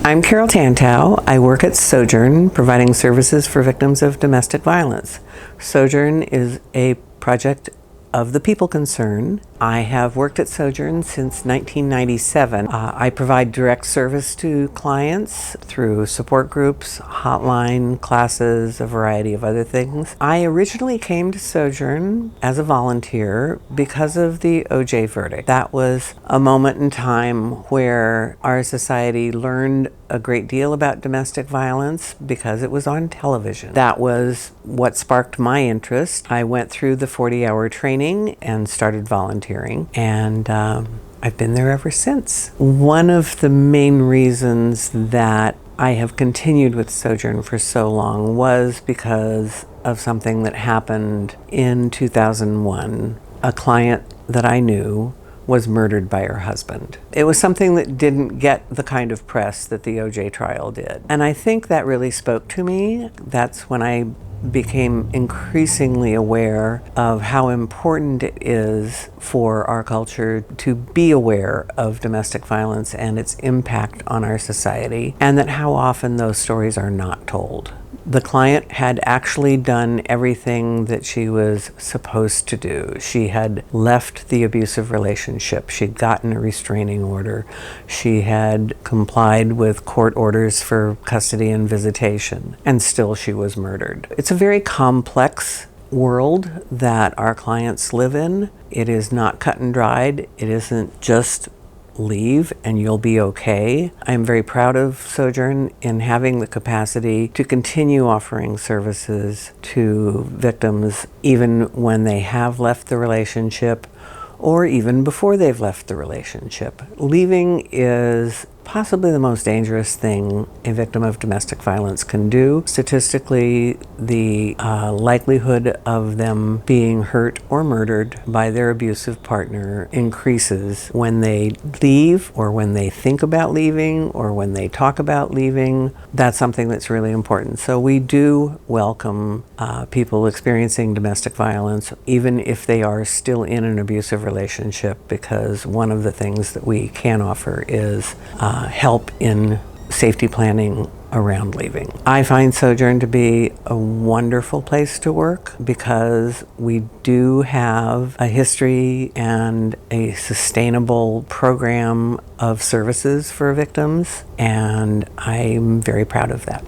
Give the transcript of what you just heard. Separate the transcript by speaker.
Speaker 1: I'm Carol Tantow. I work at Sojourn, providing services for victims of domestic violence. Sojourn is a project of the People Concern. I have worked at Sojourn since 1997. I provide direct service to clients through support groups, hotline, classes, a variety of other things. I originally came to Sojourn as a volunteer because of the OJ verdict. That was a moment in time where our society learned a great deal about domestic violence because it was on television. That was what sparked my interest. I went through the 40-hour training and started volunteering, and I've been there ever since. One of the main reasons that I have continued with Sojourn for so long was because of something that happened in 2001. A client that I knew was murdered by her husband. It was something that didn't get the kind of press that the OJ trial did. And I think that really spoke to me. That's when I became increasingly aware of how important it is for our culture to be aware of domestic violence and its impact on our society, and that how often those stories are not told. The client had actually done everything that she was supposed to do. She had left the abusive relationship. She'd gotten a restraining order. She had complied with court orders for custody and visitation, and still she was murdered. It's a very complex world that our clients live in. It is not cut and dried. It isn't just leave and you'll be okay. I'm very proud of Sojourn in having the capacity to continue offering services to victims even when they have left the relationship or even before they've left the relationship. Leaving is possibly the most dangerous thing a victim of domestic violence can do. Statistically, the likelihood of them being hurt or murdered by their abusive partner increases when they leave, or when they think about leaving, or when they talk about leaving. That's something that's really important. So we do welcome people experiencing domestic violence, even if they are still in an abusive relationship, because one of the things that we can offer is help in safety planning around leaving. I find Sojourn to be a wonderful place to work because we do have a history and a sustainable program of services for victims, and I'm very proud of that.